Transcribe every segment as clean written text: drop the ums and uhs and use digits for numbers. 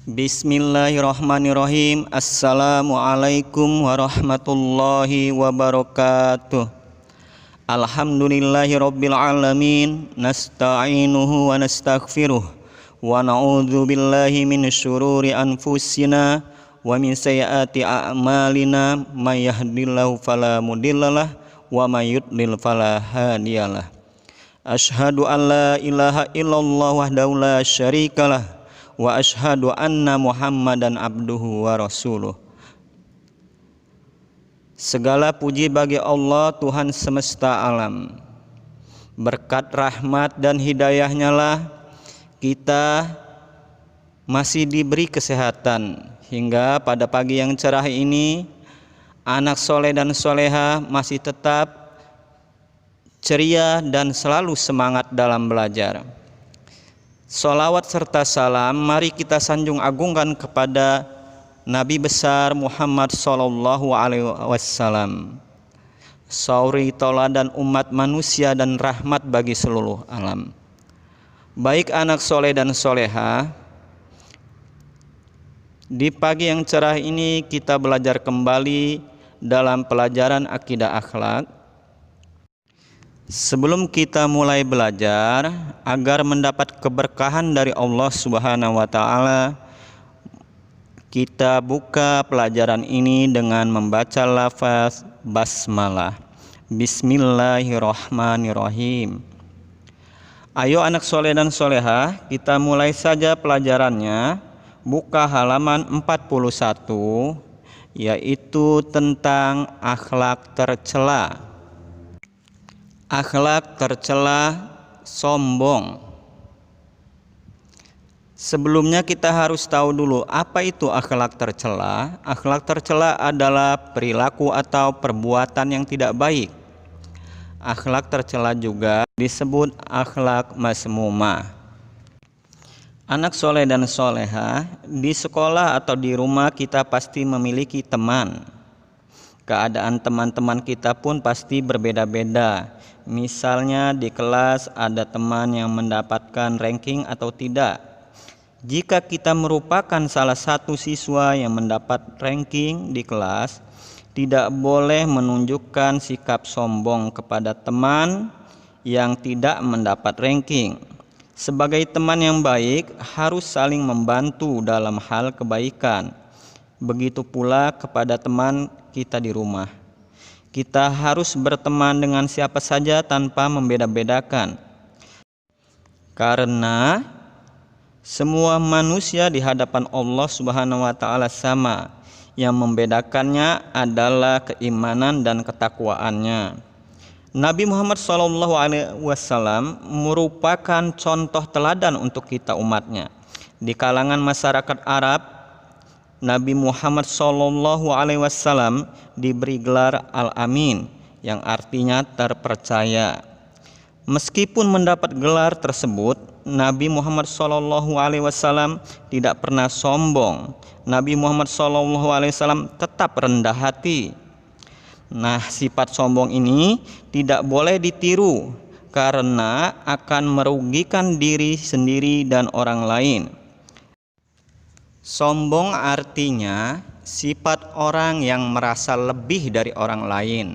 Bismillahirrahmanirrahim. Assalamualaikum warahmatullahi wabarakatuh. Alhamdulillahi rabbil alamin. Nasta'inuhu wa nastaghfiruh. Wa na'udzu billahi min syururi anfusina wa min sayyiati a'malina. May yahdihillahu fala mudhillalah wa may yudlil fala hadiyalah. Asyhadu an la ilaha illallah wahdahu la syarikalah wa asyhadu anna Muhammadan abduhu wa rasuluh. Segala puji bagi Allah, Tuhan semesta alam. Berkat rahmat dan hidayahnya lah kita masih diberi kesehatan hingga pada pagi yang cerah ini anak soleh dan soleha masih tetap ceria dan selalu semangat dalam belajar. Sholawat serta salam mari kita sanjung agungkan kepada Nabi besar Muhammad sallallahu alaihi wasallam, sauri tauladan umat manusia dan rahmat bagi seluruh alam. Baik anak soleh dan soleha, di pagi yang cerah ini kita belajar kembali dalam pelajaran akidah akhlak. Sebelum kita mulai belajar, agar mendapat keberkahan dari Allah Subhanahu wa taala, kita buka pelajaran ini dengan membaca lafaz basmalah. Bismillahirrahmanirrahim. Ayo anak soleh dan soleha, kita mulai saja pelajarannya. Buka halaman 41, yaitu tentang akhlak tercela. Akhlak tercela sombong. Sebelumnya kita harus tahu dulu apa itu akhlak tercela. Akhlak tercela adalah perilaku atau perbuatan yang tidak baik. Akhlak tercela juga disebut akhlak mazmumah. Anak soleh dan soleha, di sekolah atau di rumah kita pasti memiliki teman. Keadaan teman-teman kita pun pasti berbeda-beda. Misalnya di kelas ada teman yang mendapatkan ranking atau tidak. Jika kita merupakan salah satu siswa yang mendapat ranking di kelas, tidak boleh menunjukkan sikap sombong kepada teman yang tidak mendapat ranking. Sebagai teman yang baik harus saling membantu dalam hal kebaikan. Begitu pula kepada teman kita di rumah. Kita harus berteman dengan siapa saja tanpa membeda-bedakan. Karena semua manusia di hadapan Allah Subhanahu wa taala sama. Yang membedakannya adalah keimanan dan ketakwaannya. Nabi Muhammad SAW merupakan contoh teladan untuk kita umatnya. Di kalangan masyarakat Arab, Nabi Muhammad SAW diberi gelar Al-Amin yang artinya terpercaya. Meskipun mendapat gelar tersebut, Nabi Muhammad SAW tidak pernah sombong. Nabi Muhammad SAW tetap rendah hati. Nah, sifat sombong ini tidak boleh ditiru karena akan merugikan diri sendiri dan orang lain. Sombong artinya sifat orang yang merasa lebih dari orang lain.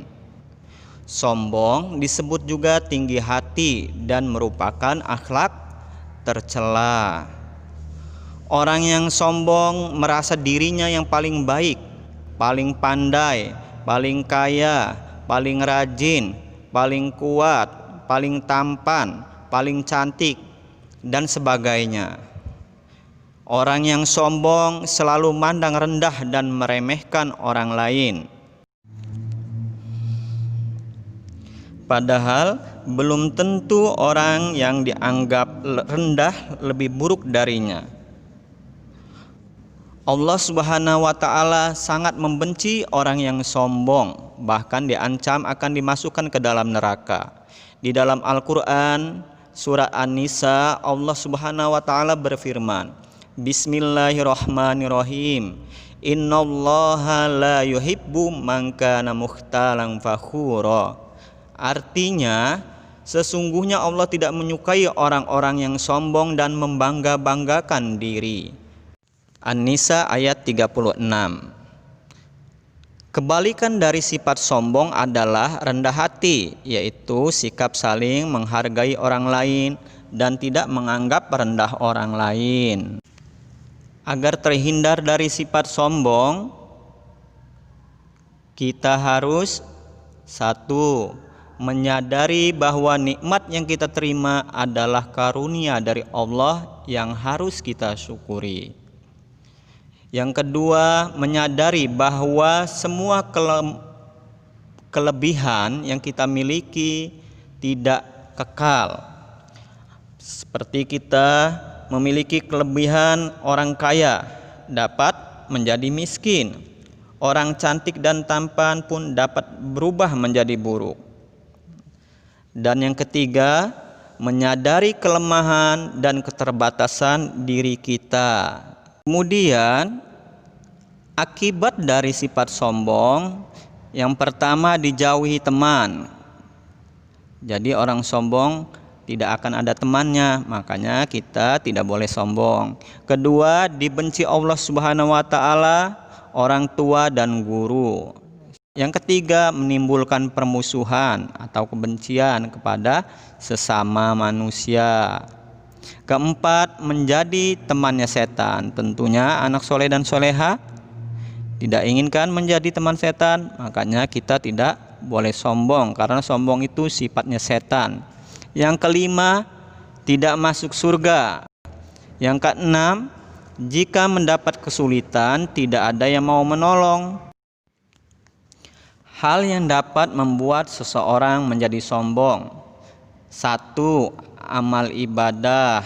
Sombong disebut juga tinggi hati dan merupakan akhlak tercela. Orang yang sombong merasa dirinya yang paling baik, paling pandai, paling kaya, paling rajin, paling kuat, paling tampan, paling cantik, dan sebagainya. Orang yang sombong selalu mandang rendah dan meremehkan orang lain. Padahal belum tentu orang yang dianggap rendah lebih buruk darinya. Allah Subhanahu wa taala sangat membenci orang yang sombong, bahkan diancam akan dimasukkan ke dalam neraka. Di dalam Al-Qur'an surah An-Nisa, Allah Subhanahu wa taala berfirman, Bismillahirrahmanirrahim. Innallaha la yuhibbu man kana mukhtalan fakhura. Artinya, sesungguhnya Allah tidak menyukai orang-orang yang sombong dan membangga-banggakan diri. An-Nisa ayat 36. Kebalikan dari sifat sombong adalah rendah hati, yaitu sikap saling menghargai orang lain dan tidak menganggap rendah orang lain. Agar terhindar dari sifat sombong, kita harus satu, menyadari bahwa nikmat yang kita terima adalah karunia dari Allah yang harus kita syukuri. Yang kedua, menyadari bahwa semua kelebihan yang kita miliki tidak kekal. Seperti kita memiliki kelebihan orang kaya dapat menjadi miskin. Orang cantik dan tampan pun dapat berubah menjadi buruk. Dan yang ketiga, menyadari kelemahan dan keterbatasan diri kita. Kemudian akibat dari sifat sombong, yang pertama dijauhi teman. Jadi orang sombong tidak akan ada temannya, makanya kita tidak boleh sombong. Kedua, dibenci Allah Subhanahu wa taala, orang tua dan guru. Yang ketiga, menimbulkan permusuhan atau kebencian kepada sesama manusia. Keempat, menjadi temannya setan. Tentunya anak soleh dan soleha tidak inginkan menjadi teman setan, makanya kita tidak boleh sombong, karena sombong itu sifatnya setan. Yang kelima, tidak masuk surga. Yang keenam, jika mendapat kesulitan tidak ada yang mau menolong. Hal yang dapat membuat seseorang menjadi sombong. Satu, amal ibadah.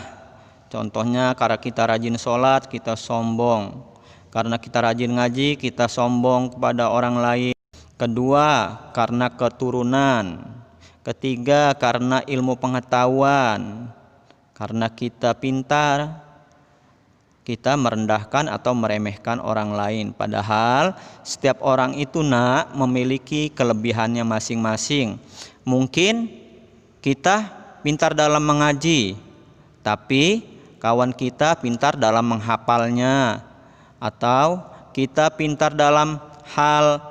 Contohnya karena kita rajin sholat kita sombong, karena kita rajin ngaji kita sombong kepada orang lain. Kedua, karena keturunan. Ketiga, karena ilmu pengetahuan. Karena kita pintar, kita merendahkan atau meremehkan orang lain. Padahal setiap orang itu memiliki kelebihannya masing-masing. Mungkin kita pintar dalam mengaji, tapi kawan kita pintar dalam menghafalnya, atau kita pintar dalam hal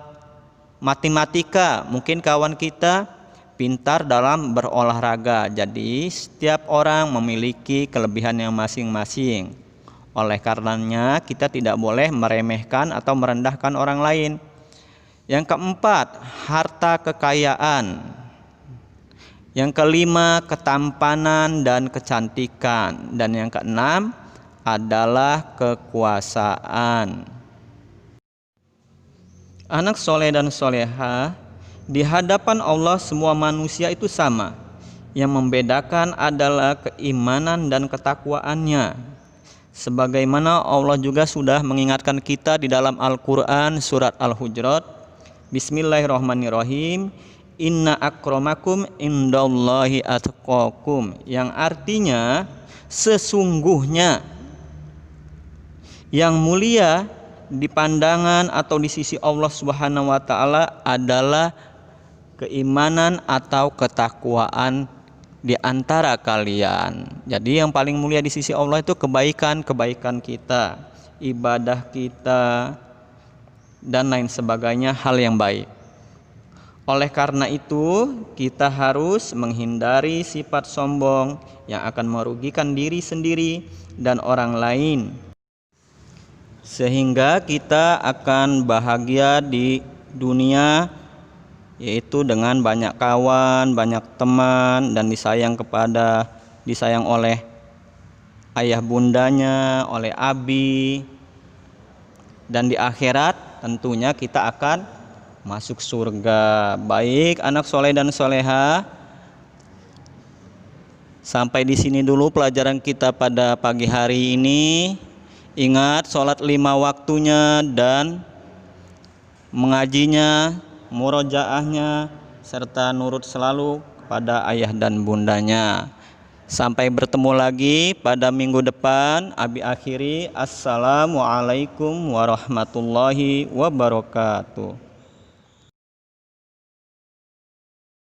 matematika, mungkin kawan kita pintar dalam berolahraga. Jadi setiap orang memiliki kelebihannya masing-masing. Oleh karenanya kita tidak boleh meremehkan atau merendahkan orang lain. Yang keempat, harta kekayaan. Yang kelima, ketampanan dan kecantikan. Dan yang keenam adalah kekuasaan. Anak soleh dan soleha, di hadapan Allah semua manusia itu sama. Yang membedakan adalah keimanan dan ketakwaannya. Sebagaimana Allah juga sudah mengingatkan kita di dalam Al-Quran surat Al-Hujurat, Bismillahirrahmanirrahim, Inna akramakum indallahi atqakum, yang artinya sesungguhnya yang mulia di pandangan atau di sisi Allah Subhanahu wa taala adalah keimanan atau ketakwaan di antara kalian. Jadi yang paling mulia di sisi Allah itu kebaikan kita, ibadah kita, dan lain sebagainya, hal yang baik. Oleh karena itu kita harus menghindari sifat sombong yang akan merugikan diri sendiri dan orang lain, sehingga kita akan bahagia di dunia, yaitu dengan banyak kawan, banyak teman, dan disayang oleh ayah bundanya, oleh abi. Dan di akhirat tentunya kita akan masuk surga. Baik anak soleh dan soleha, sampai di sini dulu pelajaran kita pada pagi hari ini. Ingat sholat 5 waktunya dan mengajinya, murojaahnya, serta nurut selalu kepada ayah dan bundanya. Sampai bertemu lagi pada minggu depan. Abi akhiri, assalamualaikum warahmatullahi wabarakatuh.